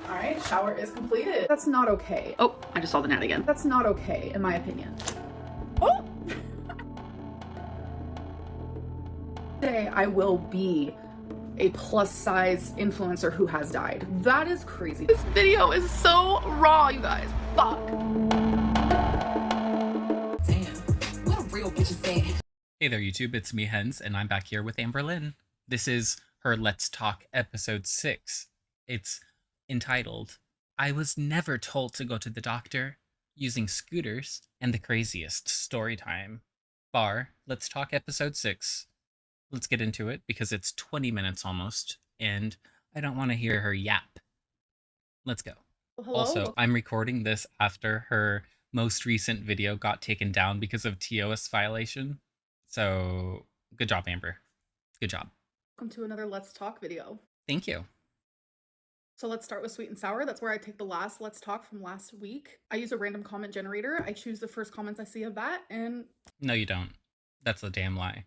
All right, shower is completed. That's not okay. Oh, I just saw the gnat again. That's not okay, in my opinion. Oh! Today I will be a plus size influencer who has died. That is crazy. This video is so raw, you guys. Fuck. Damn, what a real bitch is that? Hey there YouTube, it's me Hens, and I'm back here with Amberlynn. This is her Let's Talk episode 6. It's entitled, I Was Never Told to Go to the Doctor, Using Scooters, and the Craziest Story Time. Bar, Let's Talk episode 6. Let's get into it, because it's 20 minutes almost, and I don't want to hear her yap. Let's go. Hello? Also, I'm recording this after her most recent video got taken down because of TOS violation. So, good job, Amber. Good job. Welcome to another Let's Talk video. Thank you. So let's start with sweet and sour. That's where I take the last Let's Talk from last week. I use a random comment generator. I choose the first comments I see of that, and... No, you don't. That's a damn lie.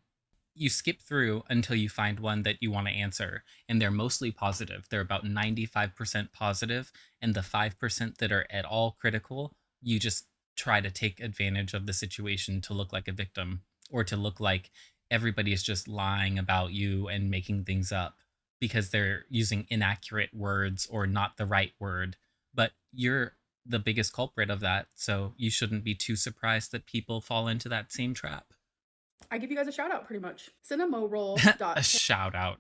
You skip through until you find one that you want to answer, and they're mostly positive. They're about 95% positive, and the 5% that are at all critical, you just try to take advantage of the situation to look like a victim, or to look like everybody is just lying about you and making things up because they're using inaccurate words or not the right word. But you're the biggest culprit of that, so you shouldn't be too surprised that people fall into that same trap. I give you guys a shout out pretty much. Cinnamoroll. A shout out.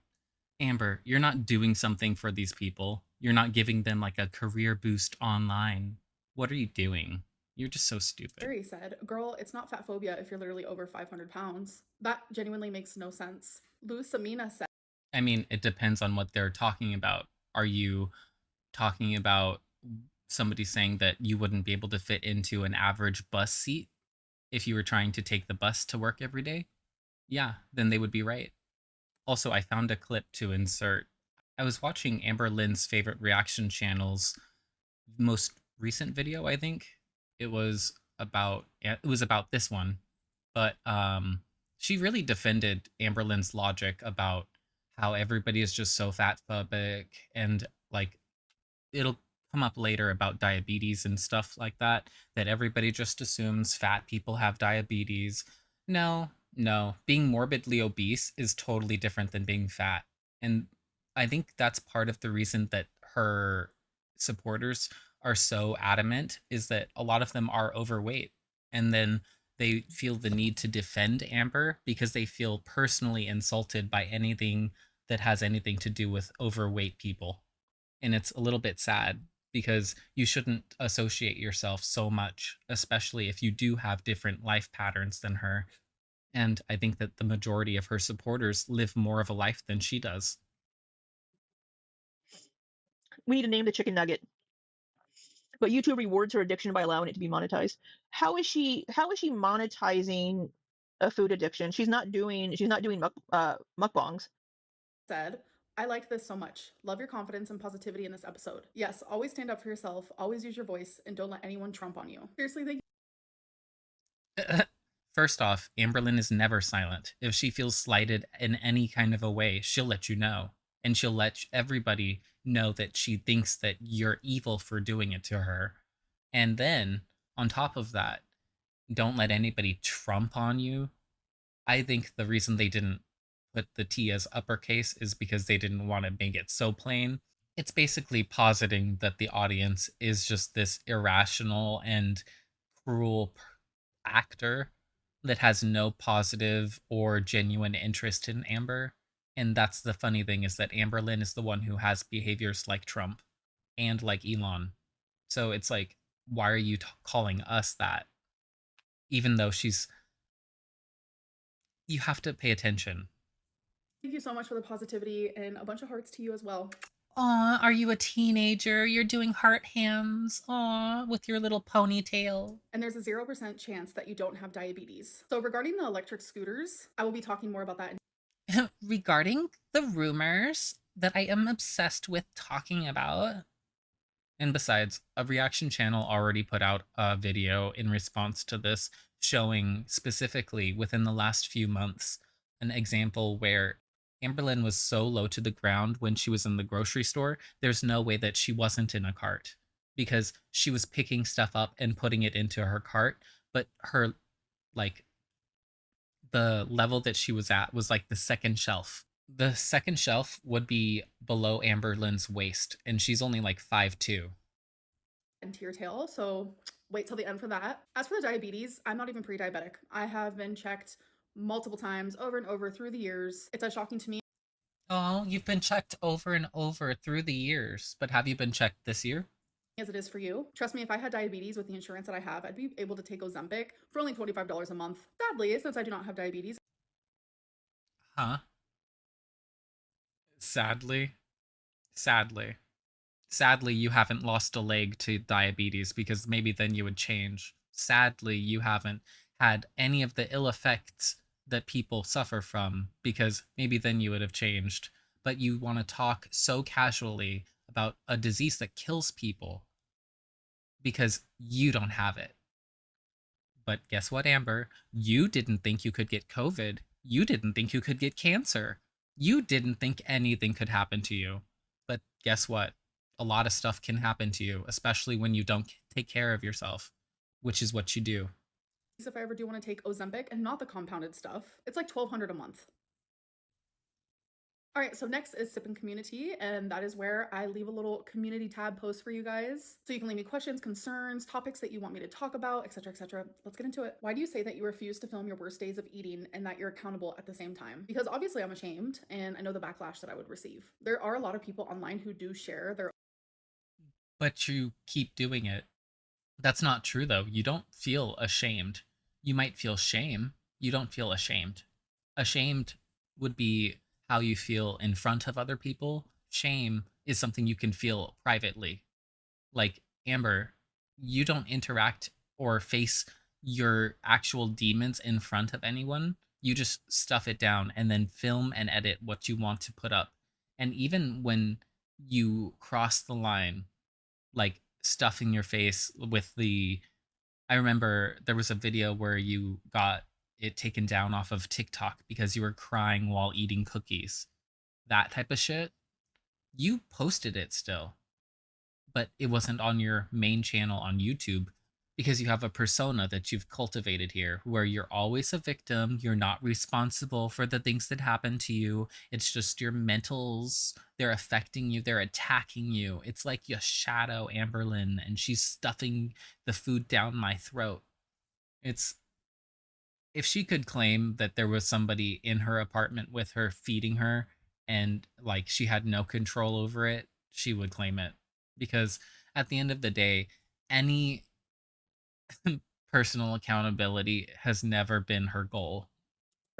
Amber, you're not doing something for these people. You're not giving them like a career boost online. What are you doing? You're just so stupid. Barry said, girl, it's not fat phobia if you're literally over 500 pounds. That genuinely makes no sense. Lou Samina said, I mean, it depends on what they're talking about. Are you talking about somebody saying that you wouldn't be able to fit into an average bus seat if you were trying to take the bus to work every day? Yeah, then they would be right. Also, I found a clip to insert. I was watching Amberlynn's favorite reaction channel's most recent video, I think. It was about this one, but she really defended Amberlynn's logic about how everybody is just so fat phobic, and like it'll come up later about diabetes and stuff like that, that everybody just assumes fat people have diabetes. No, being morbidly obese is totally different than being fat. And I think that's part of the reason that her supporters are so adamant, is that a lot of them are overweight, and then they feel the need to defend Amber because they feel personally insulted by anything that has anything to do with overweight people. And it's a little bit sad, because you shouldn't associate yourself so much, especially if you do have different life patterns than her. And I think that the majority of her supporters live more of a life than she does. We need to name the chicken nugget. But YouTube rewards her addiction by allowing it to be monetized. How is she monetizing a food addiction? She's not doing mukbangs. said, I liked this so much. Love your confidence and positivity in this episode. Yes, always stand up for yourself, always use your voice, and don't let anyone trump on you. Seriously, thank you. First off, Amberlynn is never silent. If she feels slighted in any kind of a way, she'll let you know. And she'll let everybody know that she thinks that you're evil for doing it to her. And then, on top of that, don't let anybody trump on you. I think the reason they didn't put the T as uppercase is because they didn't want to make it so plain. It's basically positing that the audience is just this irrational and cruel actor that has no positive or genuine interest in Amber. And that's the funny thing, is that Amberlynn is the one who has behaviors like Trump and like Elon. So it's like, why are you calling us that? Even though you have to pay attention. Thank you so much for the positivity, and a bunch of hearts to you as well. Aw, are you a teenager? You're doing heart hands. Aw, with your little ponytail. And there's a 0% chance that you don't have diabetes. So regarding the electric scooters, I will be talking more about that in Regarding the rumors that I am obsessed with talking about. And besides, a reaction channel already put out a video in response to this, showing specifically within the last few months an example where Amberlynn was so low to the ground when she was in the grocery store, there's no way that she wasn't in a cart because she was picking stuff up and putting it into her cart, but her, like, the level that she was at was like the second shelf. The second shelf would be below Amberlynn's waist, and she's only like 5'2". Into your tail, so wait till the end for that. As for the diabetes, I'm not even pre-diabetic. I have been checked multiple times over and over through the years. It's as shocking to me Oh, you've been checked over and over through the years, but have you been checked this year? as it is for you. Trust me, if I had diabetes with the insurance that I have, I'd be able to take Ozempic for only $25 a month. Sadly, since I do not have diabetes, Huh? Sadly. Sadly. Sadly, you haven't lost a leg to diabetes because maybe then you would change. Sadly, you haven't had any of the ill effects that people suffer from because maybe then you would have changed. But you want to talk so casually about a disease that kills people because you don't have it. But guess what, Amber? You didn't think you could get COVID. You didn't think you could get cancer. You didn't think anything could happen to you. But guess what? A lot of stuff can happen to you, especially when you don't take care of yourself, which is what you do. if I ever do want to take Ozempic and not the compounded stuff, it's like $1,200 a month. All right, so next is Sip and Community, and that is where I leave a little community tab post for you guys. So you can leave me questions, concerns, topics that you want me to talk about, etc., etc. Let's get into it. Why do you say that you refuse to film your worst days of eating and that you're accountable at the same time? Because obviously I'm ashamed and I know the backlash that I would receive. There are a lot of people online who do share their But you keep doing it. That's not true, though. You don't feel ashamed. You might feel shame. You don't feel ashamed. Ashamed would be how you feel in front of other people. Shame is something you can feel privately. Like, Amber, you don't interact or face your actual demons in front of anyone. You just stuff it down and then film and edit what you want to put up. And even when you cross the line, like stuffing your face with the, I remember there was a video where you got it taken down off of TikTok because you were crying while eating cookies. That type of shit. You posted it still, but it wasn't on your main channel on YouTube because you have a persona that you've cultivated here where you're always a victim, you're not responsible for the things that happen to you. It's just your mentals, they're affecting you, they're attacking you. It's like your shadow Amberlynn and she's stuffing the food down my throat. It's if she could claim that there was somebody in her apartment with her feeding her and like she had no control over it, she would claim it. Because at the end of the day, any personal accountability has never been her goal.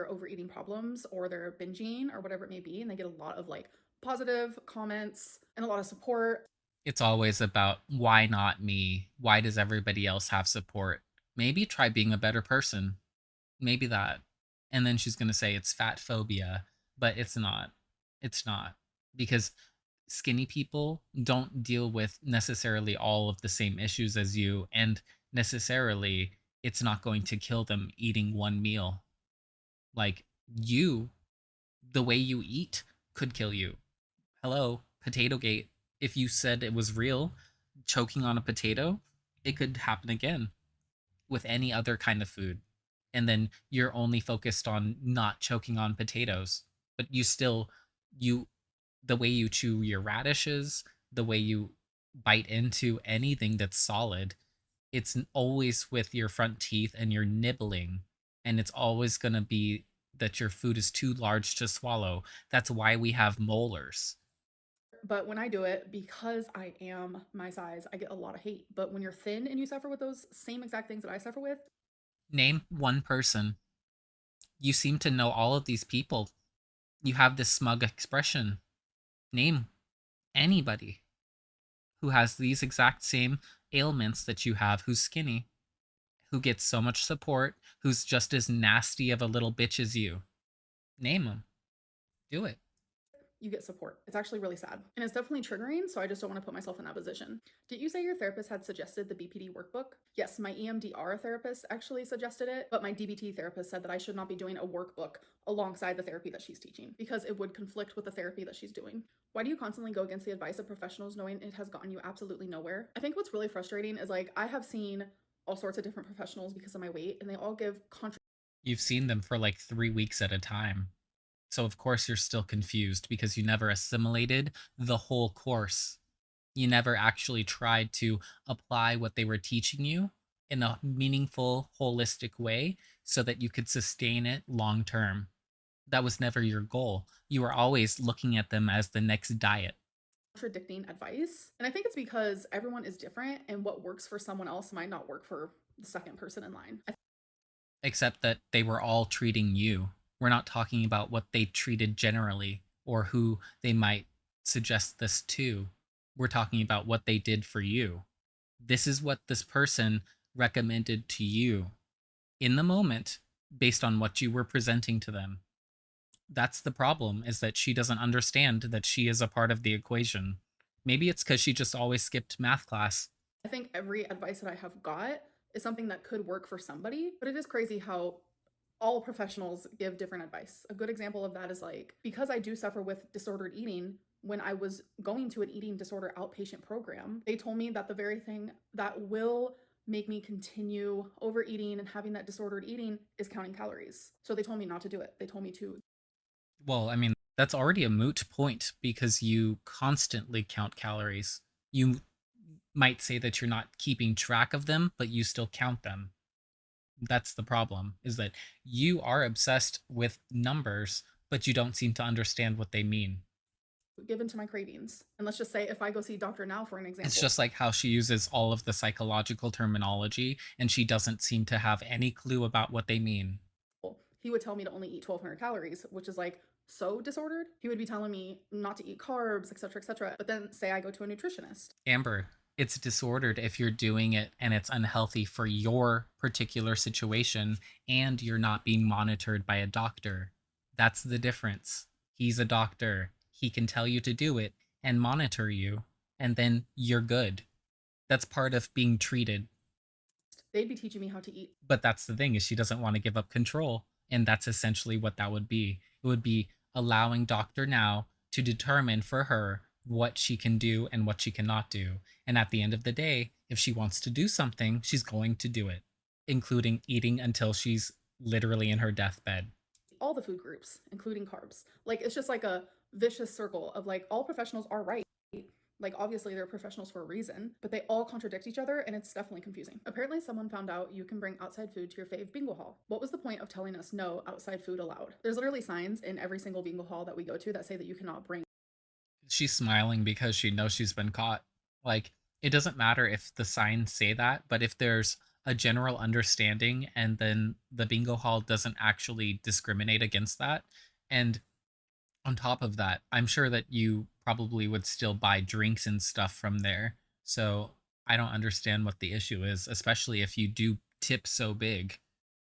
overeating problems or their binging or whatever it may be, and they get a lot of like positive comments and a lot of support. It's always about why not me? Why does everybody else have support? Maybe try being a better person. Maybe that. And then she's going to say it's fat phobia, but it's not. It's not. Because skinny people don't deal with necessarily all of the same issues as you, and necessarily it's not going to kill them eating one meal. Like you, the way you eat could kill you. Hello, Potato Gate. If you said it was real, choking on a potato, it could happen again with any other kind of food. And then you're only focused on not choking on potatoes, but you still, you, the way you chew your radishes, the way you bite into anything that's solid, it's always with your front teeth and you're nibbling. And it's always going to be that your food is too large to swallow. That's why we have molars. But when I do it, because I am my size, I get a lot of hate. But when you're thin and you suffer with those same exact things that I suffer with, Name one person. You seem to know all of these people. You have this smug expression. Name anybody who has these exact same ailments that you have, who's skinny, who gets so much support, who's just as nasty of a little bitch as you. Name them. Do it. you get support. It's actually really sad. And it's definitely triggering, so I just don't want to put myself in that position. Did you say your therapist had suggested the BPD workbook? Yes, my EMDR therapist actually suggested it, but my DBT therapist said that I should not be doing a workbook alongside the therapy that she's teaching because it would conflict with the therapy that she's doing. Why do you constantly go against the advice of professionals knowing it has gotten you absolutely nowhere? I think what's really frustrating is like I have seen all sorts of different professionals because of my weight, and they all give You've seen them for like 3 weeks at a time. So of course you're still confused because you never assimilated the whole course. You never actually tried to apply what they were teaching you in a meaningful, holistic way so that you could sustain it long term. That was never your goal. You were always looking at them as the next diet. contradicting advice. And I think it's because everyone is different, and what works for someone else might not work for the second person in line. Except that they were all treating you. We're not talking about what they treated generally or who they might suggest this to. We're talking about what they did for you. This is what this person recommended to you in the moment based on what you were presenting to them. That's the problem, is that she doesn't understand that she is a part of the equation. Maybe it's because she just always skipped math class. I think every advice that I have got is something that could work for somebody, but it is crazy how all professionals give different advice. A good example of that is like, because I do suffer with disordered eating, when I was going to an eating disorder outpatient program, they told me that the very thing that will make me continue overeating and having that disordered eating is counting calories. So they told me not to do it. They told me to. Well, I mean, that's already a moot point because you constantly count calories. You might say that you're not keeping track of them, but you still count them. That's the problem, is that you are obsessed with numbers, but you don't seem to understand what they mean. Given to my cravings. And let's just say if I go see Dr. Now, for an example. It's just like how she uses all of the psychological terminology and she doesn't seem to have any clue about what they mean. He would tell me to only eat 1,200 calories, which is like so disordered. He would be telling me not to eat carbs, etc., etc. But then say I go to a nutritionist. Amber, it's disordered if you're doing it and it's unhealthy for your particular situation and you're not being monitored by a doctor. That's the difference. He's a doctor. He can tell you to do it and monitor you, and then you're good. That's part of being treated. They'd be teaching me how to eat. But that's the thing, is she doesn't want to give up control, and that's essentially what that would be. It would be allowing Dr. Now to determine for her what she can do and what she cannot do. And at the end of the day, if she wants to do something, she's going to do it, including eating until she's literally in her deathbed. All the food groups, including carbs. Like, it's just like a vicious circle of like, all professionals are right. Like, obviously they're professionals for a reason, but they all contradict each other, and it's definitely confusing. Apparently someone found out you can bring outside food to your fave bingo hall. What was the point of telling us no outside food allowed? There's literally signs in every single bingo hall that we go to that say that you cannot bring. She's smiling because she knows she's been caught. Like, it doesn't matter if the signs say that, but if there's a general understanding and then the bingo hall doesn't actually discriminate against that, and on top of that, I'm sure that you probably would still buy drinks and stuff from there. So I don't understand what the issue is, especially if you do tip so big.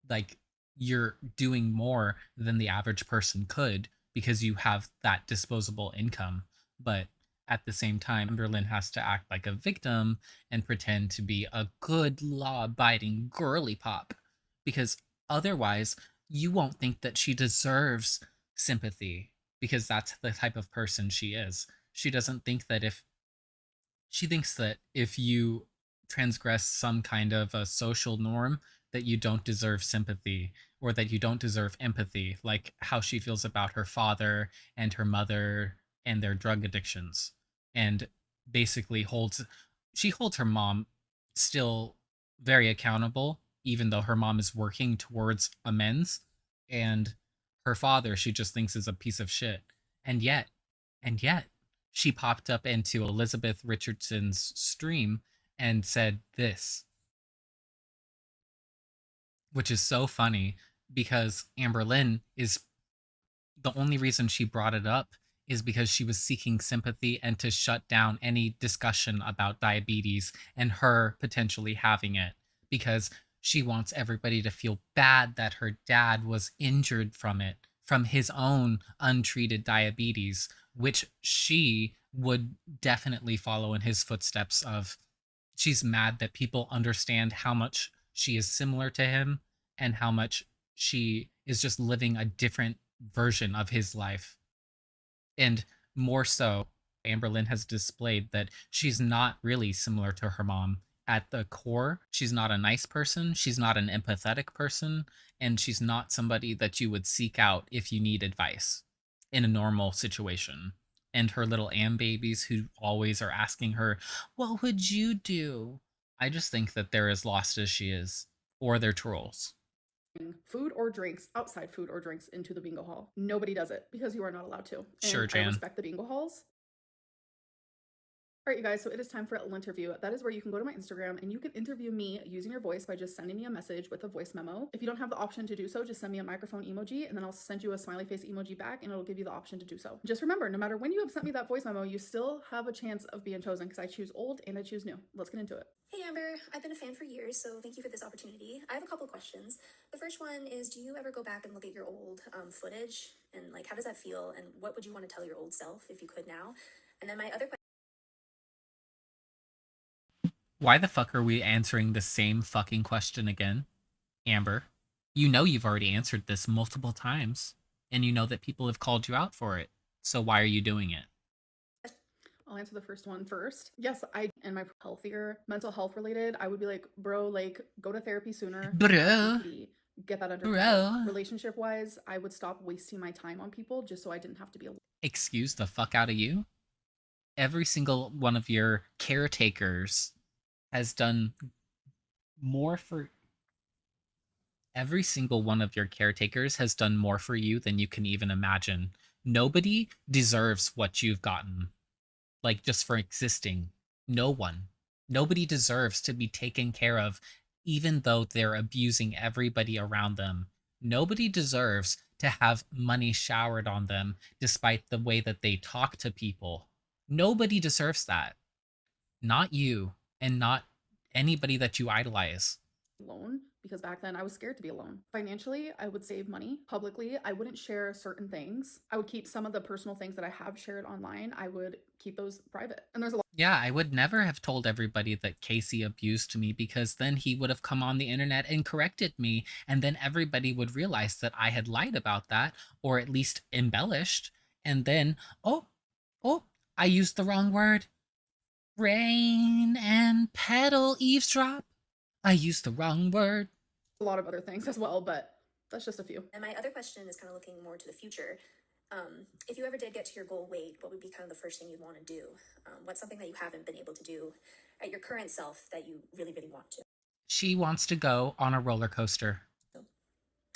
Like, you're doing more than the average person could because you have that disposable income. But at the same time, Amberlynn has to act like a victim and pretend to be a good, law abiding girly pop, because otherwise, you won't think that she deserves sympathy, because that's the type of person she is. She doesn't think that if she thinks that if you transgress some kind of a social norm, that you don't deserve sympathy or that you don't deserve empathy, like how she feels about her father and her mother and their drug addictions. And basically she holds her mom still very accountable, even though her mom is working towards amends, and her father she just thinks is a piece of shit. And yet she popped up into Elizabeth Richardson's stream and said this, which is so funny because Amberlynn is the only reason she brought it up is because she was seeking sympathy and to shut down any discussion about diabetes and her potentially having it, because she wants everybody to feel bad that her dad was injured from it, from his own untreated diabetes, which she would definitely follow in his footsteps of she's mad that people understand how much she is similar to him and how much she is just living a different version of his life. And more so, Amberlynn has displayed that she's not really similar to her mom. At the core, she's not a nice person, she's not an empathetic person, and she's not somebody that you would seek out if you need advice in a normal situation. And her little babies who always are asking her, "What would you do?" I just think that they're as lost as she is, or they're trolls. Food or drinks, outside food or drinks, into the bingo hall. Nobody does it because you are not allowed to. Sure, And I Jan. respect the bingo halls. All right, you guys, so it is time for a little interview. That is where you can go to my Instagram and you can interview me using your voice by just sending me a message with a voice memo. If you don't have the option to do so, just send me a microphone emoji and then I'll send you a smiley face emoji back and it'll give you the option to do so. Just remember, no matter when you have sent me that voice memo, you still have a chance of being chosen because I choose old and I choose new. Let's get into it. Hey Amber, I've been a fan for years, so thank you for this opportunity. I have a couple questions. The first one is, do you ever go back and look at your old footage? And like, how does that feel? And what would you want to tell your old self if you could now? And then my other question. Why the fuck are we answering the same fucking question again? Amber, you know you've already answered this multiple times, and you know that people have called you out for it. So why are you doing it? I'll answer the first one first. Yes, I and my healthier, mental health related, I would be like, bro, like go to therapy sooner. Bro. Get that under Bro. control. Relationship wise, I would stop wasting my time on people just so I didn't have to be alone. Excuse the fuck out of you? Every single one of your caretakers has done more for every single one of your caretakers has done more for you than you can even imagine. Nobody deserves what you've gotten. Like, just for existing. No one. Nobody deserves to be taken care of, even though they're abusing everybody around them. Nobody deserves to have money showered on them, despite the way that they talk to people. Nobody deserves that. Not you, and not anybody that you idolize. Alone because back then I was scared to be alone. Financially, I would save money. Publicly, I wouldn't share certain things. I would keep some of the personal things that I have shared online. I would keep those private. And there's a lot. Yeah, I would never have told everybody that Casey abused me because then he would have come on the internet and corrected me, and then everybody would realize that I had lied about that, or at least embellished, and then, oh, I used the wrong word. Rain and pedal eavesdrop. I used the wrong word. A lot of other things as well, but that's just a few. And my other question is kind of looking more to the future. If you ever did get to your goal weight, what would be kind of the first thing you'd want to do? What's something that you haven't been able to do at your current self that you really, really want to? She wants to go on a roller coaster.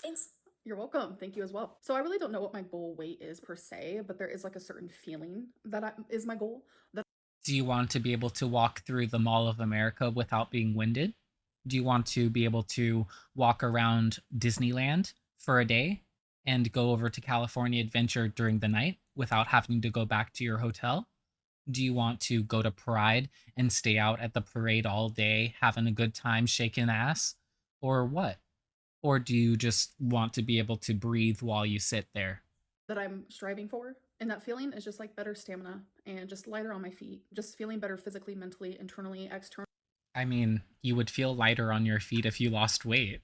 Thanks. You're welcome. Thank you as well. So I really don't know what my goal weight is per se, but there is like a certain feeling that is my goal. Do you want to be able to walk through the Mall of America without being winded? Do you want to be able to walk around Disneyland for a day and go over to California Adventure during the night without having to go back to your hotel? Do you want to go to Pride and stay out at the parade all day, having a good time, shaking ass? Or what? Or do you just want to be able to breathe while you sit there? That I'm striving for. And that feeling is just like better stamina and just lighter on my feet, just feeling better physically, mentally, internally, externally. I mean, you would feel lighter on your feet if you lost weight.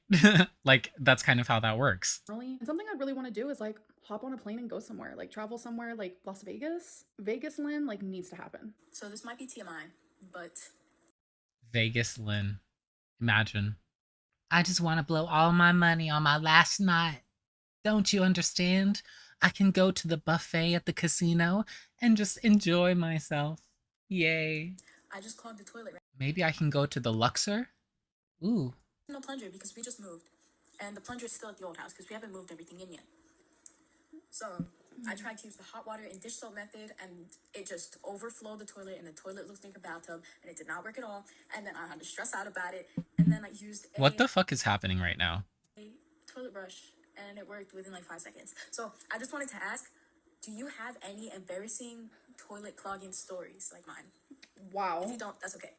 Like, that's kind of how that works. And something I really want to do is like hop on a plane and go somewhere, like travel somewhere like Las Vegas. Vegas, Lynn, like needs to happen. So this might be TMI, but Vegas, Lynn. Imagine. I just want to blow all my money on my last night. Don't you understand? I can go to the buffet at the casino and just enjoy myself. Yay. I just clogged the toilet. Maybe I can go to the Luxor? Ooh. No plunger because we just moved. And the plunger is still at the old house because we haven't moved everything in yet. So I tried to use the hot water and dish soap method and it just overflowed the toilet and the toilet looks like a bathtub and it did not work at all. And then I had to stress out about it. And then I used What the fuck is happening right now? a toilet brush and it worked within like 5 seconds. So I just wanted to ask, do you have any embarrassing toilet clogging stories like mine? Wow. If you don't, that's okay.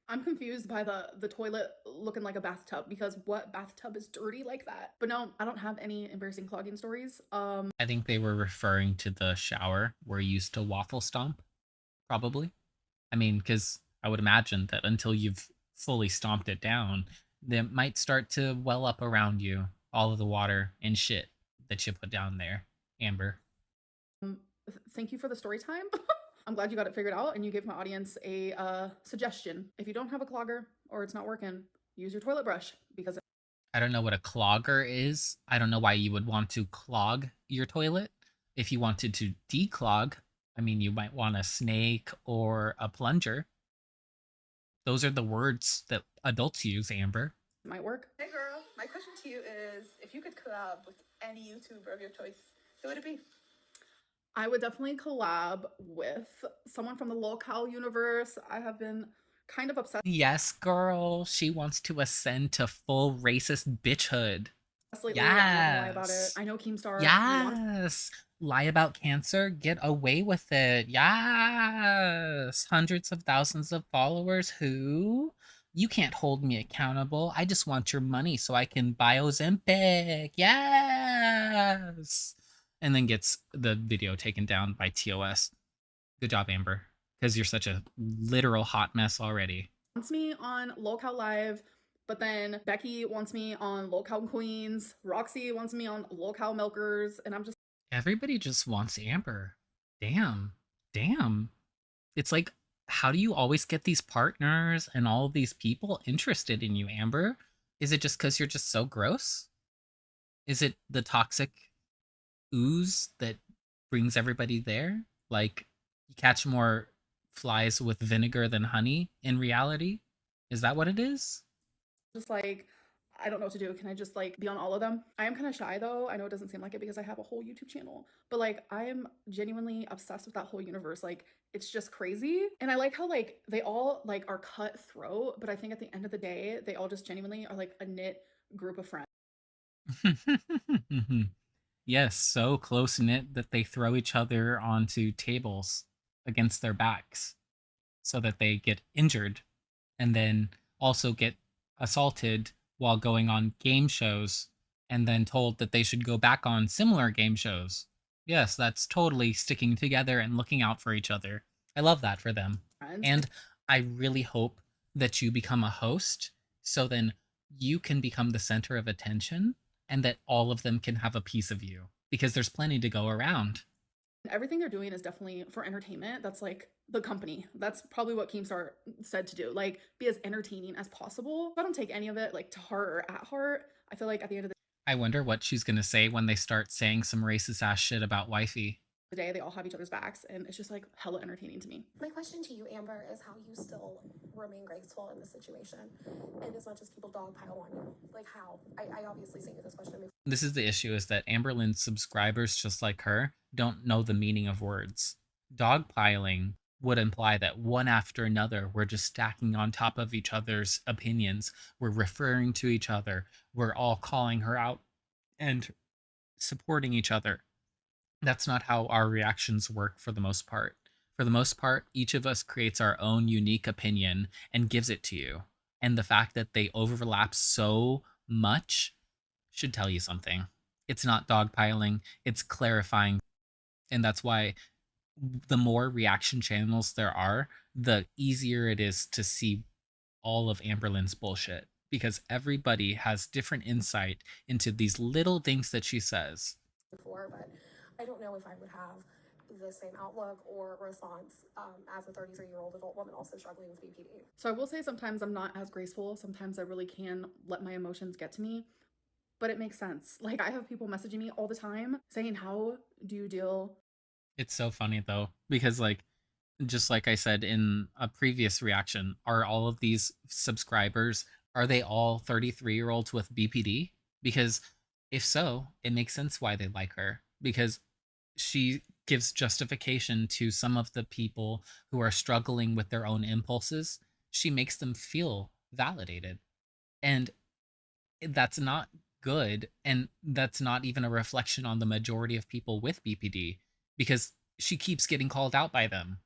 I'm confused by the toilet looking like a bathtub because what bathtub is dirty like that? But no, I don't have any embarrassing clogging stories. I think they were referring to the shower where you used to waffle stomp, probably. I mean, because I would imagine that until you've fully stomped it down, it might start to well up around you, all of the water and shit that you put down there, Amber. Thank you for the story time. I'm glad you got it figured out and you gave my audience a suggestion. If you don't have a clogger or it's not working, use your toilet brush because I don't know what a clogger is. I don't know why you would want to clog your toilet. If you wanted to declog, I mean, you might want a snake or a plunger. Those are the words that adults use, Amber. it might work. Hey girl, my question to you is if you could collab with any YouTuber of your choice, who would it be? I would definitely collab with someone from the locale universe. I have been kind of obsessed Yes, girl. She wants to ascend to full racist bitchhood. lately. I'm not gonna lie about it. Yes. I know Keemstar wants Yes. Lie about cancer, get away with it. Yes. Hundreds of thousands of followers. Who? You can't hold me accountable. I just want your money so I can buy Ozempic. Yes. And then gets the video taken down by TOS. Good job, Amber. Because you're such a literal hot mess already. me on Locale Live, but then Becky wants me on Locale Queens. Roxy wants me on Locale Milkers, and I'm just Everybody just wants Amber. Damn. Damn. It's like, how do you always get these partners and all of these people interested in you, Amber? Is it just because you're just so gross? Is it the toxic ooze that brings everybody there? Like, you catch more flies with vinegar than honey in reality? Is that what it is? like, I don't know what to do. Can I just like be on all of them? I am kind of shy though. I know it doesn't seem like it because I have a whole YouTube channel, but like I am genuinely obsessed with that whole universe. Like it's just crazy. And I like how like they all like are cutthroat, but I think at the end of the day, they all just genuinely are like a knit group of friends. Yes, so close knit that they throw each other onto tables against their backs so that they get injured and then also get assaulted while going on game shows and then told that they should go back on similar game shows. Yes, that's totally sticking together and looking out for each other. I love that for them. And I really hope that you become a host so then you can become the center of attention and that all of them can have a piece of you because there's plenty to go around. Everything they're doing is definitely for entertainment. That's like the company. That's probably what Keemstar said to do. Like be as entertaining as possible. I don't take any of it like to heart or at heart. I feel like at the end of I wonder what she's going to say when they start saying some racist ass shit about wifey. the day, they all have each other's backs, and it's just like hella entertaining to me. My question to you, Amber, is how you still remain graceful in this situation, and as much as people dogpile on you, like how? I obviously sent you this question before. This is the issue: is that Amberlynn's subscribers, just like her, don't know the meaning of words. Dogpiling would imply that one after another, we're just stacking on top of each other's opinions. We're referring to each other. We're all calling her out and supporting each other. That's not how our reactions work for the most part. For the most part, each of us creates our own unique opinion and gives it to you. And the fact that they overlap so much should tell you something. It's not dogpiling, it's clarifying. And that's why the more reaction channels there are, the easier it is to see all of Amberlynn's bullshit. Because everybody has different insight into these little things that she says. Before, but I don't know if I would have the same outlook or response as a 33-year-old adult woman also struggling with BPD. So I will say sometimes I'm not as graceful. Sometimes I really can let my emotions get to me, but it makes sense. Like I have people messaging me all the time saying, how do you deal? It's so funny though, because like, just like I said in a previous reaction, are all of these subscribers, are they all 33-year-olds with BPD? Because if so, it makes sense why they like her, because she gives justification to some of the people who are struggling with their own impulses. She makes them feel validated. And that's not good. And that's not even a reflection on the majority of people with BPD because she keeps getting called out by them.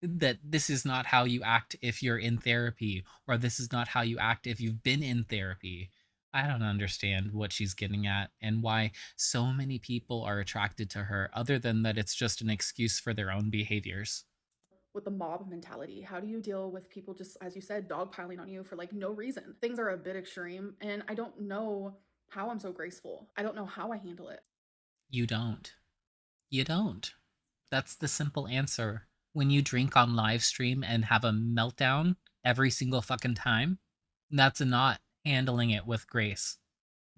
that this is not how you act if you're in therapy, or this is not how you act if you've been in therapy. I don't understand what she's getting at and why so many people are attracted to her, other than that it's just an excuse for their own behaviors. With the mob mentality, how do you deal with people just, as you said, dogpiling on you for like no reason? Things are a bit extreme, and I don't know how I'm so graceful. I don't know how I handle it. You don't. You don't. That's the simple answer. When you drink on live stream and have a meltdown every single fucking time, that's not handling it with grace.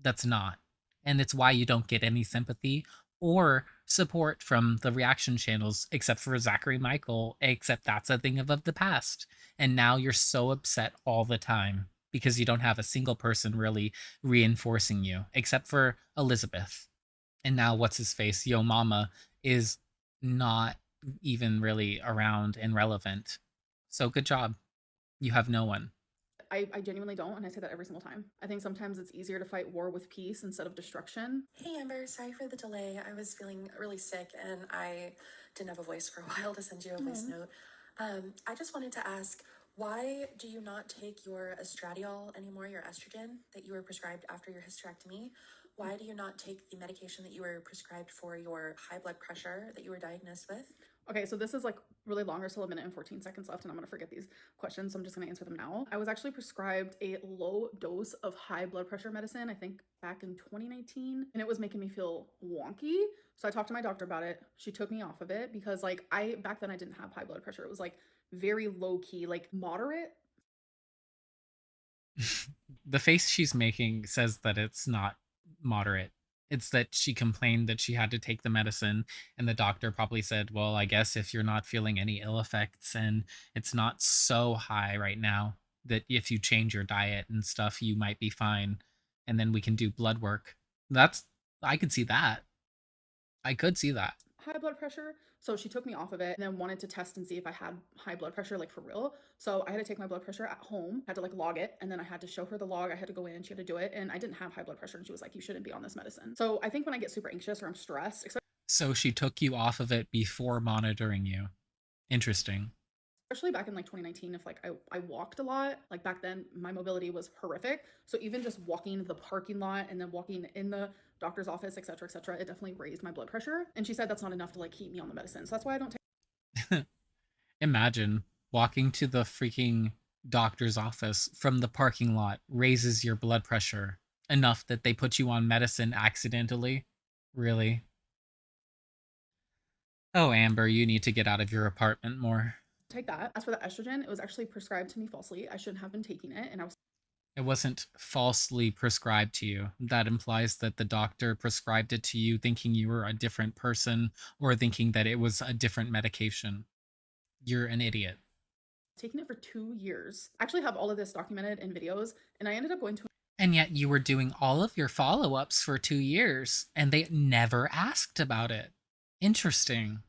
That's not. And it's why you don't get any sympathy or support from the reaction channels, except for Zachary Michael, except that's a thing of the past. And now you're so upset all the time because you don't have a single person really reinforcing you, except for Elizabeth. And now what's his face? Yo Mama is not even really around and relevant. So good job. You have no one. I genuinely don't, and I say that every single time. I think sometimes it's easier to fight war with peace instead of destruction. Hey Amber, sorry for the delay. I was feeling really sick and I didn't have a voice for a while to send you a voice note. I just wanted to ask, why do you not take your estradiol anymore, your estrogen that you were prescribed after your hysterectomy? Why do you not take the medication that you were prescribed for your high blood pressure that you were diagnosed with? Okay, so this is like really long. There's still a minute and 14 seconds left, and I'm gonna forget these questions, so I'm just gonna answer them now. I was actually prescribed a low dose of high blood pressure medicine, I think back in 2019, and it was making me feel wonky. So I talked to my doctor about it. She took me off of it because like back then I didn't have high blood pressure. It was like very low key, like moderate. The face she's making says that it's not moderate. It's that she complained that she had to take the medicine, and the doctor probably said, well, I guess if you're not feeling any ill effects and it's not so high right now, that if you change your diet and stuff, you might be fine. And then we can do blood work. I could see that. I could see that. High blood pressure. So she took me off of it and then wanted to test and see if I had high blood pressure, like for real. So I had to take my blood pressure at home, had to like log it, and then I had to show her the log. I had to go in, she had to do it, and I didn't have high blood pressure, and she was like, you shouldn't be on this medicine. So I think when I get super anxious or I'm stressed, So she took you off of it before monitoring you. Interesting. especially back in like 2019, if like I walked a lot, like back then my mobility was horrific. So even just walking the parking lot and then walking in the doctor's office, etc., it definitely raised my blood pressure. And she said that's not enough to like keep me on the medicine. So that's why I don't take. Imagine walking to the freaking doctor's office from the parking lot raises your blood pressure enough that they put you on medicine accidentally. Really? Oh, Amber, you need to get out of your apartment more. Take that. As for the estrogen, it was actually prescribed to me falsely. I shouldn't have been taking it, and I was. It wasn't falsely prescribed to you. That implies that the doctor prescribed it to you thinking you were a different person or thinking that it was a different medication. You're an idiot. Taking it for 2 years. I actually have all of this documented in videos, and I ended up going to. And yet you were doing all of your follow-ups for 2 years and they never asked about it. Interesting.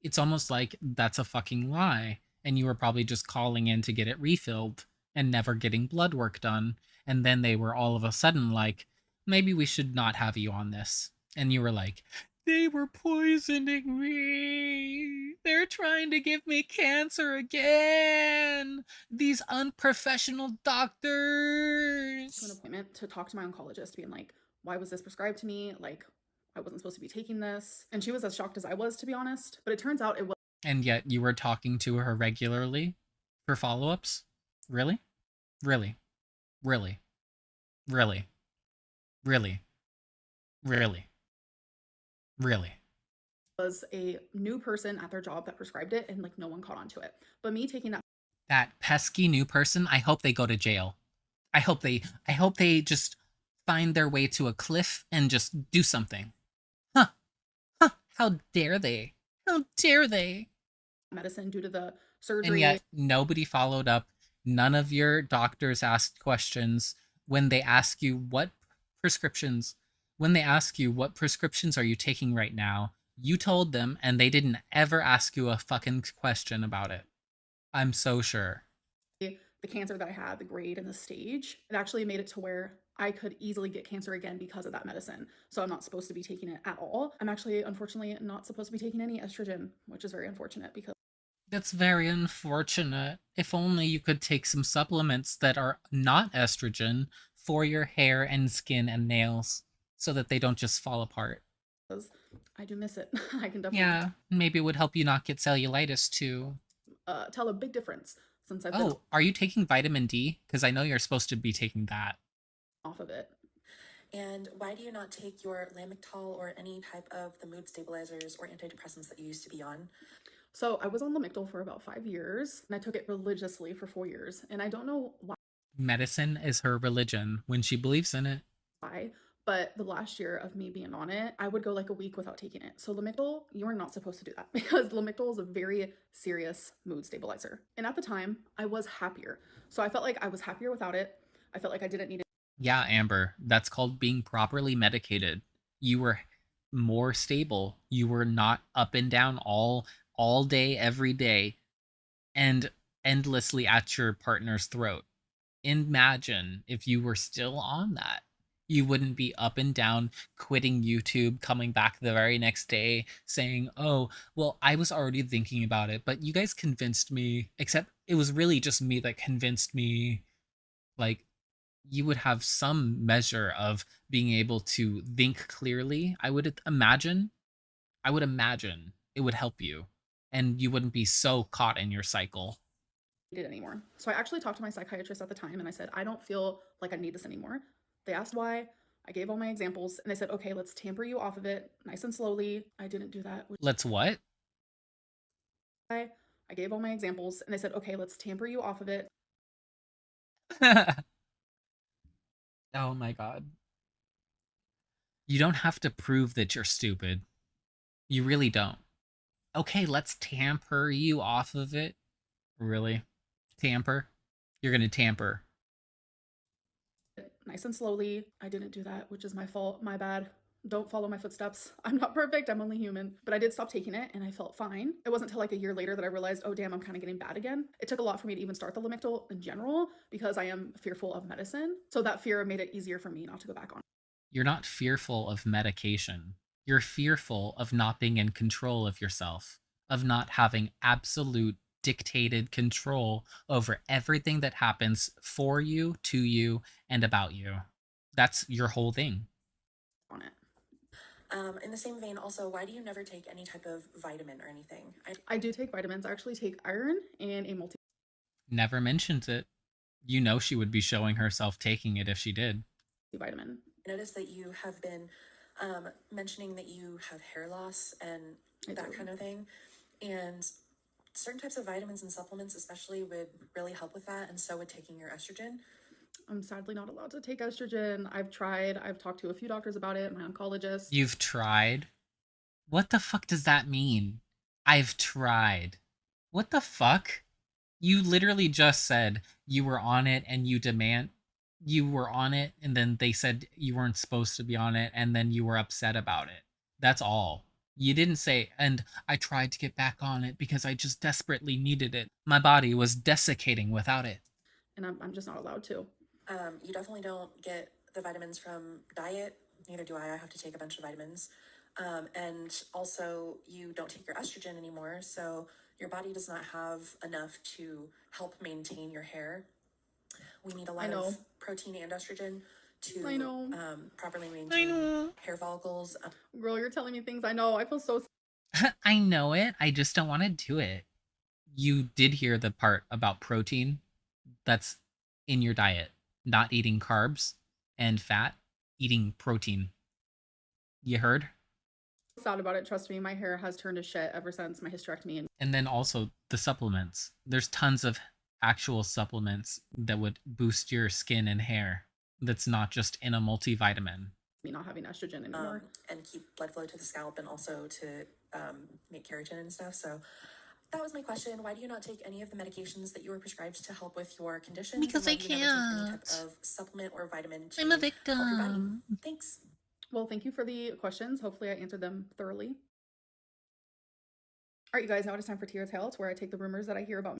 It's almost like that's a fucking lie and you were probably just calling in to get it refilled and never getting blood work done. And then they were all of a sudden like, maybe we should not have you on this. And you were like, they were poisoning me. They're trying to give me cancer again. These unprofessional doctors. To an appointment to talk to my oncologist, being like, why was this prescribed to me? Like, I wasn't supposed to be taking this. And she was as shocked as I was, to be honest. But it turns out it was. And yet you were talking to her regularly for follow-ups? Really? Really? Really? Really? Really? Really? Really? Was a new person at their job that prescribed it, and like no one caught on to it. But me taking that pesky new person, I hope they go to jail. I hope they just find their way to a cliff and just do something. Huh. Huh. How dare they? How dare they? Medicine due to the surgery. And yet nobody followed up. None of your doctors asked questions when they ask you what prescriptions are you taking right now. You told them and they didn't ever ask you a fucking question about it. I'm so sure. The cancer that I had, the grade and the stage, it actually made it to where I could easily get cancer again because of that medicine. So I'm not supposed to be taking it at all. I'm actually, unfortunately, not supposed to be taking any estrogen, which is very unfortunate because That's very unfortunate. If only you could take some supplements that are not estrogen for your hair and skin and nails so that they don't just fall apart. Because I do miss it. I can definitely Yeah, maybe it would help you not get cellulitis too. tell a big difference since I've been Oh, are you taking vitamin D? Because I know you're supposed to be taking that. off of it. And why do you not take your Lamictal or any type of the mood stabilizers or antidepressants that you used to be on? So I was on Lamictal for about 5 years, and I took it religiously for 4 years, and I don't know Medicine is her religion when she believes in it. why, but the last year of me being on it, I would go like a week without taking it. So Lamictal, you are not supposed to do that because Lamictal is a very serious mood stabilizer. And at the time, I was happier. So I felt like I was happier without it. I felt like I didn't need it. Yeah, Amber, that's called being properly medicated. You were more stable. You were not up and down all day every day and endlessly at your partner's throat. Imagine if you were still on that. You wouldn't be up and down, quitting YouTube, coming back the very next day saying, "Oh, well, I was already thinking about it, but you guys convinced me." Except it was really just me that convinced me. Like, you would have some measure of being able to think clearly. I would imagine it would help you and you wouldn't be so caught in your cycle. It anymore. So I actually talked to my psychiatrist at the time and I said, I don't feel like I need this anymore. They asked why. I gave all my examples and they said, okay, let's tamper you off of it nice and slowly. I didn't do that. Let's what? I gave all my examples and they said, okay, let's tamper you off of it. Oh my god. You don't have to prove that you're stupid. You really don't. Okay, let's tamper you off of it. Really? Tamper? You're gonna tamper. Nice and slowly. I didn't do that, which is my fault. My bad. Don't follow my footsteps. I'm not perfect. I'm only human. But I did stop taking it and I felt fine. It wasn't until like a year later that I realized, oh, damn, I'm kind of getting bad again. It took a lot for me to even start the Lamictal in general because I am fearful of medicine. So that fear made it easier for me not to go back on. You're not fearful of medication. You're fearful of not being in control of yourself, of not having absolute dictated control over everything that happens for you, to you, and about you. That's your whole thing. On it. In the same vein, also, why do you never take any type of vitamin or anything? I do take vitamins. I actually take iron and a multi. Never mentions it. You know she would be showing herself taking it if she did. Vitamin. I noticed that you have been mentioning that you have hair loss and that kind of thing. And certain types of vitamins and supplements especially would really help with that, and so would taking your estrogen. I'm sadly not allowed to take estrogen. I've tried. I've talked to a few doctors about it, my oncologist. You've tried? What the fuck does that mean? I've tried. What the fuck? You literally just said you were on it and you were on it and then they said you weren't supposed to be on it and then you were upset about it. That's all. You didn't say, and I tried to get back on it because I just desperately needed it. My body was desiccating without it. And I'm just not allowed to. You definitely don't get the vitamins from diet. Neither do I. I have to take a bunch of vitamins. And also, you don't take your estrogen anymore, so your body does not have enough to help maintain your hair. We need a lot of protein and estrogen to properly maintain hair follicles. Girl, you're telling me things I know. I feel so. I know it. I just don't want to do it. You did hear the part about protein that's in your diet. Not eating carbs and fat, eating protein. You heard? Sad about it. Trust me, my hair has turned to shit ever since my hysterectomy. And then also the supplements. There's tons of actual supplements that would boost your skin and hair. That's not just in a multivitamin. Me not having estrogen anymore. And keep blood flow to the scalp and also to make keratin and stuff. So that was my question. Why do you not take any of the medications that you were prescribed to help with your condition? Because I Never take any can't. type of supplement or vitamin to I'm a help your body? victim. Thanks. Well, thank you for the questions. Hopefully I answered them thoroughly. All right, you guys, now it is time for Tea or Tale. It's where I take the rumors that I hear about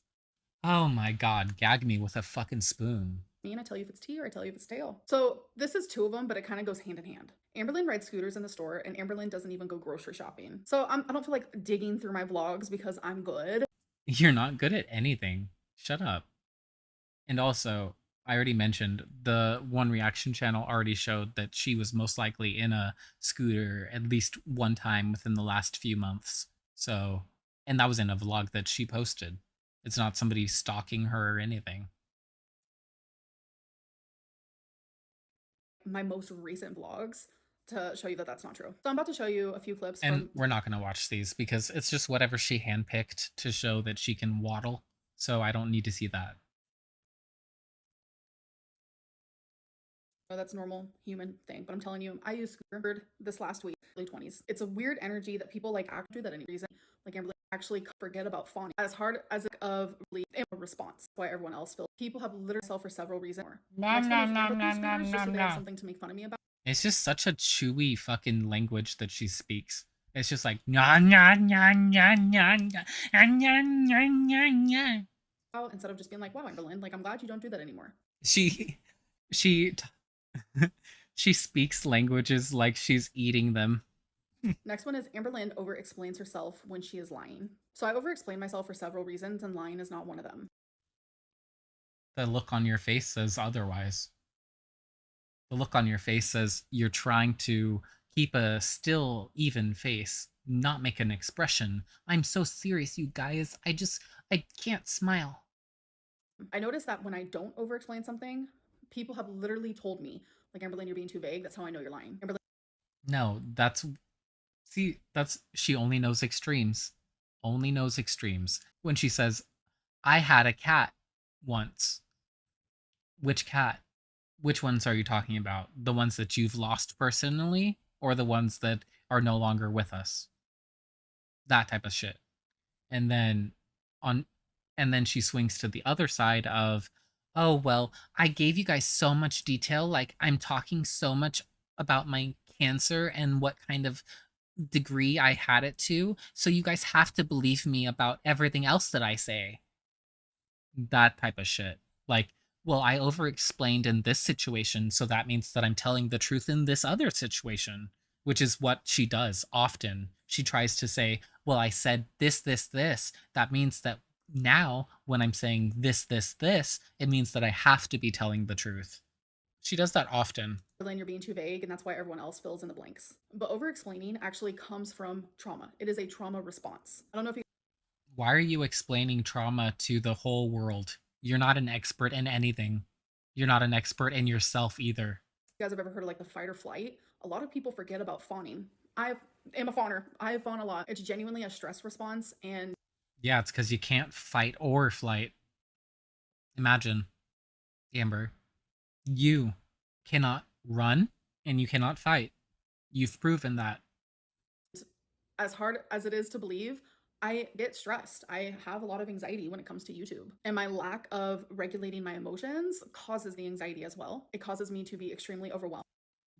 Oh my god, gag me with a fucking spoon. me and I tell you if it's tea or I tell you if it's tale. So this is two of them, but it kind of goes hand in hand. Amberlynn rides scooters in the store and Amberlynn doesn't even go grocery shopping. So I don't feel like digging through my vlogs because I'm good. You're not good at anything. Shut up. And also, I already mentioned the one reaction channel already showed that she was most likely in a scooter at least one time within the last few months. So, and that was in a vlog that she posted. It's not somebody stalking her or anything. My most recent vlogs to show you that that's not true. So I'm about to show you a few clips And from. we're not going to watch these because it's just whatever she handpicked to show that she can waddle. So I don't need to see that. Oh, that's normal human thing, but I'm telling you, I used scooter this last week, early 20s. It's a weird energy that people like act do that any reason. Like Amberlynn actually forget about fawning. As hard as of a response, why everyone else feels. People have literally self for several reasons. Next one is Amber scooters, just so they have something to make fun of me about. It's just such a chewy fucking language that she speaks. It's just like nya nya nya nya nya nya nya nya nya nya. Instead of just being like, wow, Amberlynn, like I'm glad you don't do that anymore. She she she speaks languages like she's eating them. Next one is Amberlynn over explains herself when she is lying. So I over explain myself for several reasons, and lying is not one of them. The look on your face says otherwise. The look on your face says you're trying to keep a still, even face, not make an expression. I'm so serious, you guys. I can't smile. I noticed that when I don't over explain something, people have literally told me, like, Amberlynn, you're being too vague. That's how I know you're lying. Amberlynn, No, she only knows extremes. Only knows extremes. When she says, I had a cat once. Which cat? Which ones are you talking about? The ones that you've lost personally or the ones that are no longer with us? That type of shit. And then on and then she swings to the other side of, "Oh, well, I gave you guys so much detail, like I'm talking so much about my cancer and what kind of degree I had it to, so you guys have to believe me about everything else that I say." That type of shit. Like, well, I over explained in this situation, so that means that I'm telling the truth in this other situation, which is what she does often. She tries to say, well, I said this, this, this. That means that now when I'm saying this, this, this, it means that I have to be telling the truth. She does that often. you're being too vague, and that's why everyone else fills in the blanks. But over explaining actually comes from trauma. It is a trauma response. I don't know if you Why are you explaining trauma to the whole world? You're not an expert in anything. You're not an expert in yourself either. guys have ever heard of like the fight or flight. A lot of people forget about fawning. I am a fawner. I fawn a lot. It's genuinely a stress response, and Yeah, it's because you can't fight or flight. Imagine, Amber, you cannot run and you cannot fight. You've proven that. as hard as it is to believe, I get stressed. I have a lot of anxiety when it comes to YouTube. And my lack of regulating my emotions causes the anxiety as well. It causes me to be extremely overwhelmed.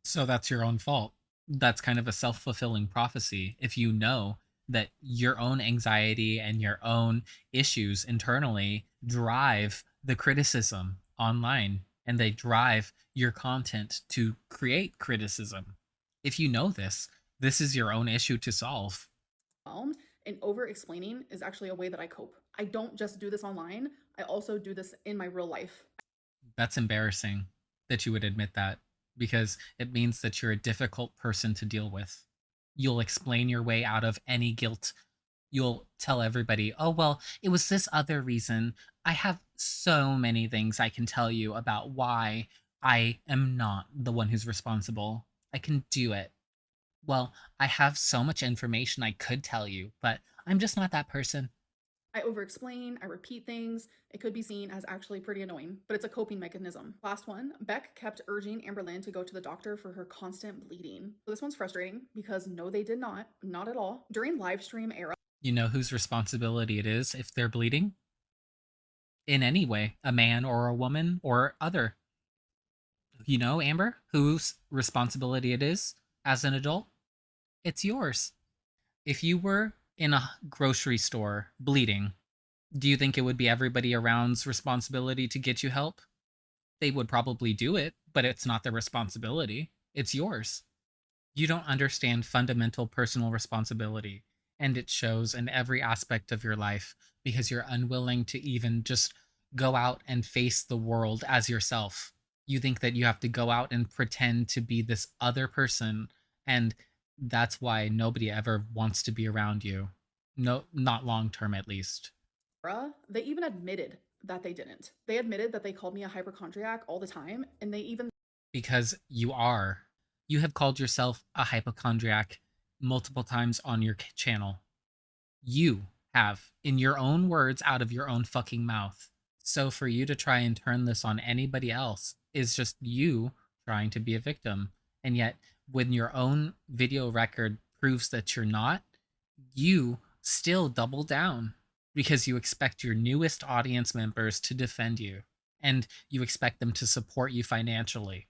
So that's your own fault. That's kind of a self fulfilling prophecy. If you know that your own anxiety and your own issues internally drive the criticism online and they drive your content to create criticism. If you know this, this is your own issue to solve. And over explaining is actually a way that I cope. I don't just do this online, I also do this in my real life. That's embarrassing that you would admit that because it means that you're a difficult person to deal with. You'll explain your way out of any guilt. You'll tell everybody, oh, well, it was this other reason. I have so many things I can tell you about why I am not the one who's responsible. I can do it. Well, I have so much information I could tell you, but I'm just not that person. I over explain, I repeat things. It could be seen as actually pretty annoying, but it's a coping mechanism. Last one, Beck kept urging Amberlynn to go to the doctor for her constant bleeding. So this one's frustrating because no, they did not at all. During live stream era, You know whose responsibility it is if they're bleeding? In any way, a man or a woman or other. You know, Amber, whose responsibility it is as an adult? It's yours. If you were in a grocery store bleeding, do you think it would be everybody around's responsibility to get you help? They would probably do it, but it's not their responsibility. It's yours. You don't understand fundamental personal responsibility. And it shows in every aspect of your life because you're unwilling to even just go out and face the world as yourself. You think that you have to go out and pretend to be this other person, and that's why nobody ever wants to be around you. No, not long term at least. They even admitted that they didn't. They admitted that they called me a hypochondriac all the time, and they even Because you are. You have called yourself a hypochondriac multiple times on your channel. You have, in your own words, out of your own fucking mouth. So for you to try and turn this on anybody else is just you trying to be a victim. And yet, when your own video record proves that you're not, you still double down because you expect your newest audience members to defend you and you expect them to support you financially.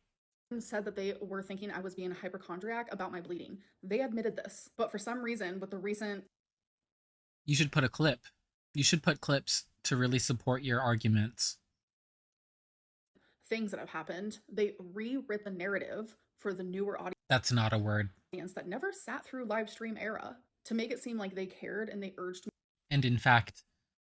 said that they were thinking I was being a hypochondriac about my bleeding. They admitted this, but for some reason, with the recent You should put a clip. You should put clips to really support your arguments. things that have happened, they rewrit the narrative for the newer That's not a word. audience that never sat through live stream era to make it seem like they cared and they urged me. And in fact,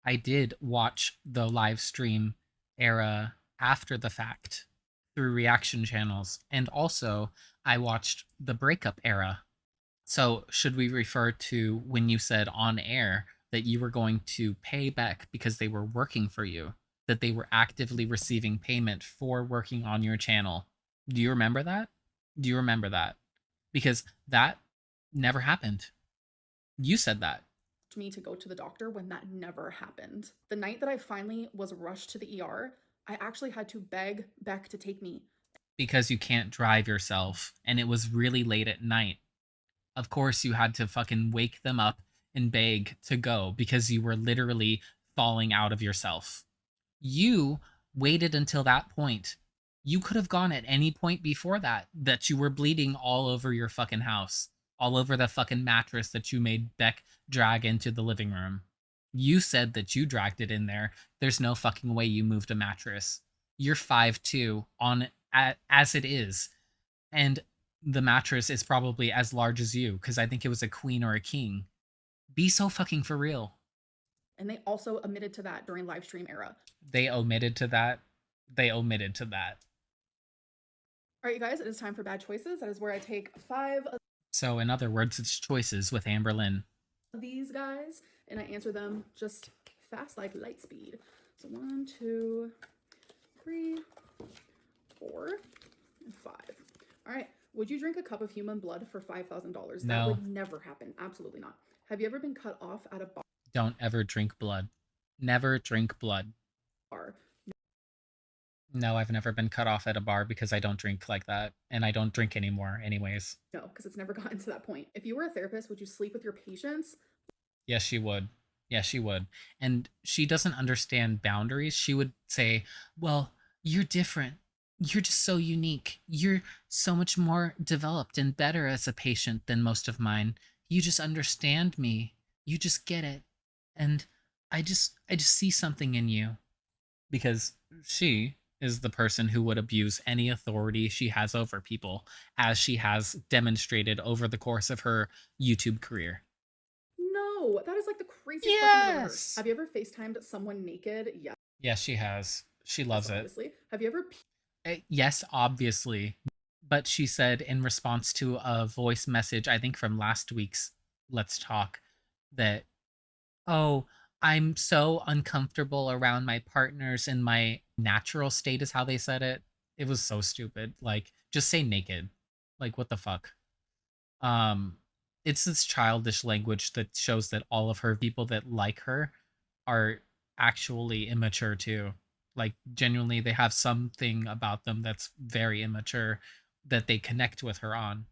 I did watch the live stream era after the fact through reaction channels. And also, I watched the breakup era. So, should we refer to when you said on air that you were going to pay back because they were working for you, that they were actively receiving payment for working on your channel? Do you remember that? Do you remember that? Because that never happened. You said that. Me to go to the doctor when that never happened. The night that I finally was rushed to the ER, I actually had to beg Beck to take me. Because you can't drive yourself and it was really late at night. Of course, you had to fucking wake them up and beg to go because you were literally falling out of yourself. You waited until that point. You could have gone at any point before that you were bleeding all over your fucking house, all over the fucking mattress that you made Beck drag into the living room. You said that you dragged it in there. There's no fucking way you moved a mattress. You're 5'2" on as it is, and the mattress is probably as large as you because I think it was a queen or a king. Be so fucking for real. And they also admitted to that during live stream era. They omitted to that. They omitted to that. All right, you guys, it is time for bad choices. That is where I take 5 of So, in other words, it's choices with Amberlynn. these guys and I answer them just fast like light speed. So 1, 2, 3, 4, and 5. All right. Would you drink a cup of human blood for $5,000? No. That would never happen. Absolutely not. Have you ever been cut off at a Don't ever drink blood. Never drink blood. bar? No, I've never been cut off at a bar because I don't drink like that. And I don't drink anymore, anyways. No, because it's never gotten to that point. If you were a therapist, would you sleep with your patients? Yes, she would. Yes, she would. And she doesn't understand boundaries. She would say, well, you're different. You're just so unique. You're so much more developed and better as a patient than most of mine. You just understand me. You just get it. And I just see something in you. Because she is the person who would abuse any authority she has over people, as she has demonstrated over the course of her YouTube career. No, that is like the craziest fucking thing I've ever heard. Yes. Have you ever FaceTimed someone naked? Yes, Yes, she has. She loves it. obviously. Have you ever Yes, obviously. But she said in response to a voice message, I think from last week's Let's Talk, that, oh, I'm so uncomfortable around my partners in my natural state, is how they said it. It was so stupid. Like, just say naked. Like, what the fuck? It's this childish language that shows that all of her people that like her are actually immature too. Like, genuinely, they have something about them that's very immature that they connect with her on.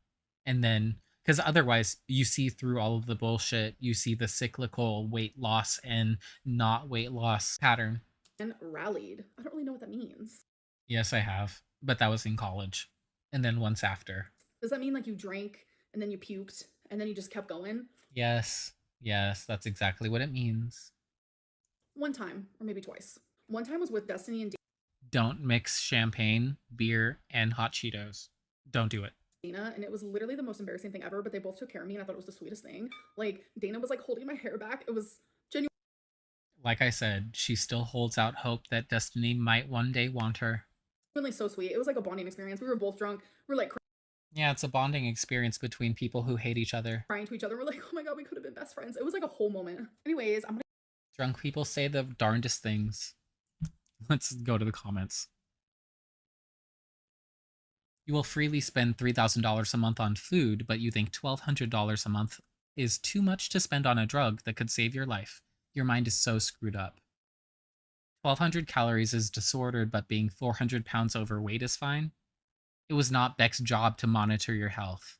And then, because otherwise, you see through all of the bullshit, you see the cyclical weight loss and not weight loss pattern. been rallied? I don't really know what that means. Yes, I have. But that was in college. And then once after. Does that mean like you drank and then you puked and then you just kept going? Yes. Yes, that's exactly what it means. One time, or maybe twice. One time was with Destiny and Don't mix champagne, beer, and hot Cheetos. Don't do it. Dana, and it was literally the most embarrassing thing ever, but they both took care of me and I thought it was the sweetest thing. Like, Dana was like holding my hair back. It was genuinely Like I said, she still holds out hope that Destiny might one day want her. so sweet. It was like a bonding experience. We were both drunk. We were like Yeah, it's a bonding experience between people who hate each other. crying to each other. We're like, oh my god, we could have been best friends. It was like a whole moment. Anyways, I'm gonna Drunk people say the darndest things. Let's go to the comments. You will freely spend $3,000 a month on food, but you think $1,200 a month is too much to spend on a drug that could save your life. Your mind is so screwed up. 1,200 calories is disordered, but being 400 pounds overweight is fine. It was not Beck's job to monitor your health.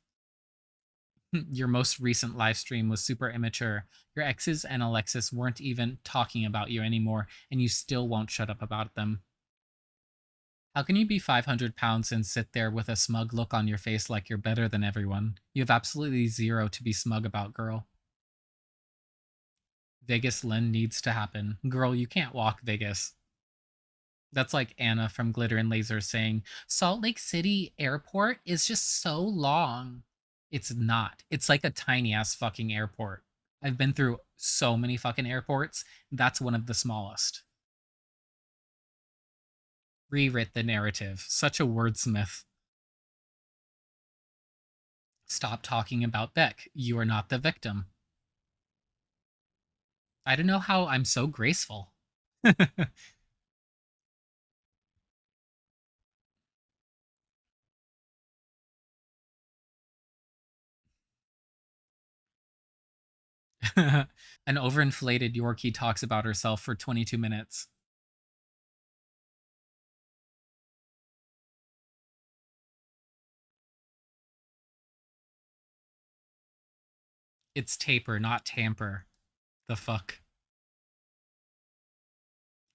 Your most recent live stream was super immature. Your exes and Alexis weren't even talking about you anymore, and you still won't shut up about them. How can you be 500 pounds and sit there with a smug look on your face like you're better than everyone? You have absolutely zero to be smug about, girl. Vegas Lynn needs to happen. Girl, you can't walk Vegas. That's like Anna from Glitter and Laser saying, Salt Lake City Airport is just so long. It's not. It's like a tiny ass fucking airport. I've been through so many fucking airports. That's one of the smallest. Rewrit the narrative. Such a wordsmith. Stop talking about Beck. You are not the victim. I don't know how I'm so graceful. An overinflated Yorkie talks about herself for 22 minutes. It's taper, not tamper. The fuck?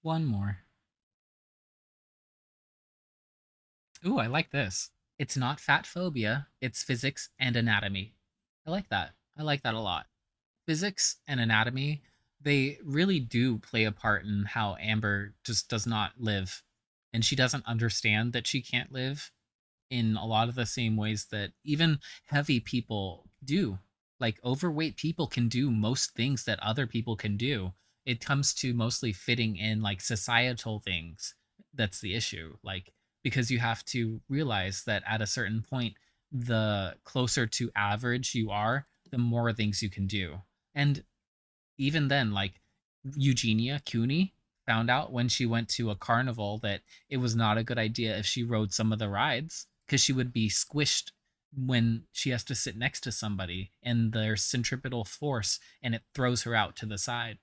One more. Ooh, I like this. It's not fat phobia, it's physics and anatomy. I like that. I like that a lot. Physics and anatomy, they really do play a part in how Amber just does not live. And she doesn't understand that she can't live in a lot of the same ways that even heavy people do. Like overweight people can do most things that other people can do. It comes to mostly fitting in like societal things. That's the issue. Like, because you have to realize that at a certain point, the closer to average you are, the more things you can do. And even then, like Eugenia Cooney found out when she went to a carnival that it was not a good idea if she rode some of the rides because she would be squished when she has to sit next to somebody and there's centripetal force and it throws her out to the side.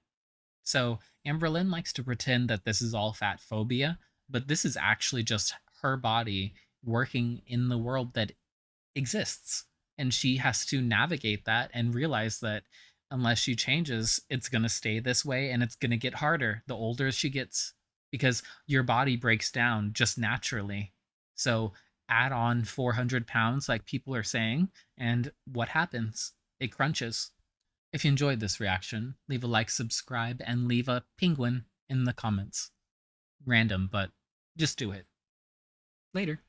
So Amberlynn likes to pretend that this is all fat phobia, but this is actually just her body working in the world that exists. And she has to navigate that and realize that unless she changes, it's going to stay this way and it's going to get harder the older she gets because your body breaks down just naturally. So add on 400 pounds, like people are saying, and what happens? It crunches. If you enjoyed this reaction, leave a like, subscribe, and leave a penguin in the comments. Random, but just do it. Later.